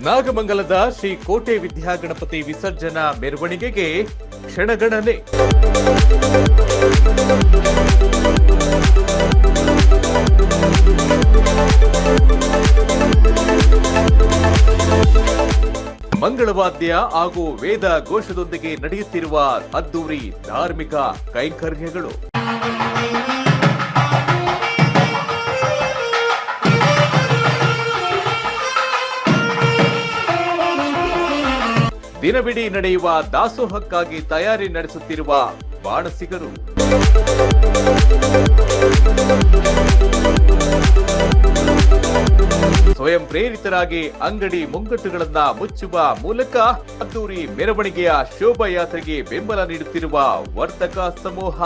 ನಾಗಮಂಗಲದ ಶ್ರೀ ಕೋಟೆ ವಿದ್ಯಾಗಣಪತಿ ವಿಸರ್ಜನಾ ಮೆರವಣಿಗೆಗೆ ಕ್ಷಣಗಣನೆ. ಮಂಗಳವಾದ್ಯ ಹಾಗೂ ವೇದ ಘೋಷದೊಂದಿಗೆ ನಡೆಯುತ್ತಿರುವ ಅದ್ದೂರಿ ಧಾರ್ಮಿಕ ಕೈಂಕರ್ಯಗಳು. ದಿನವಿಡೀ ನಡೆಯುವ ದಾಸೋಹಕ್ಕಾಗಿ ತಯಾರಿ ನಡೆಸುತ್ತಿರುವ ಬಾಣಸಿಗರು. ಸ್ವಯಂ ಪ್ರೇರಿತರಾಗಿ ಅಂಗಡಿ ಮುಂಗಟ್ಟುಗಳನ್ನ ಮುಚ್ಚುವ ಮೂಲಕ ಅದ್ದೂರಿ ಮೆರವಣಿಗೆಯ ಶೋಭಾಯಾತ್ರೆಗೆ ಬೆಂಬಲ ನೀಡುತ್ತಿರುವ ವರ್ತಕ ಸಮೂಹ.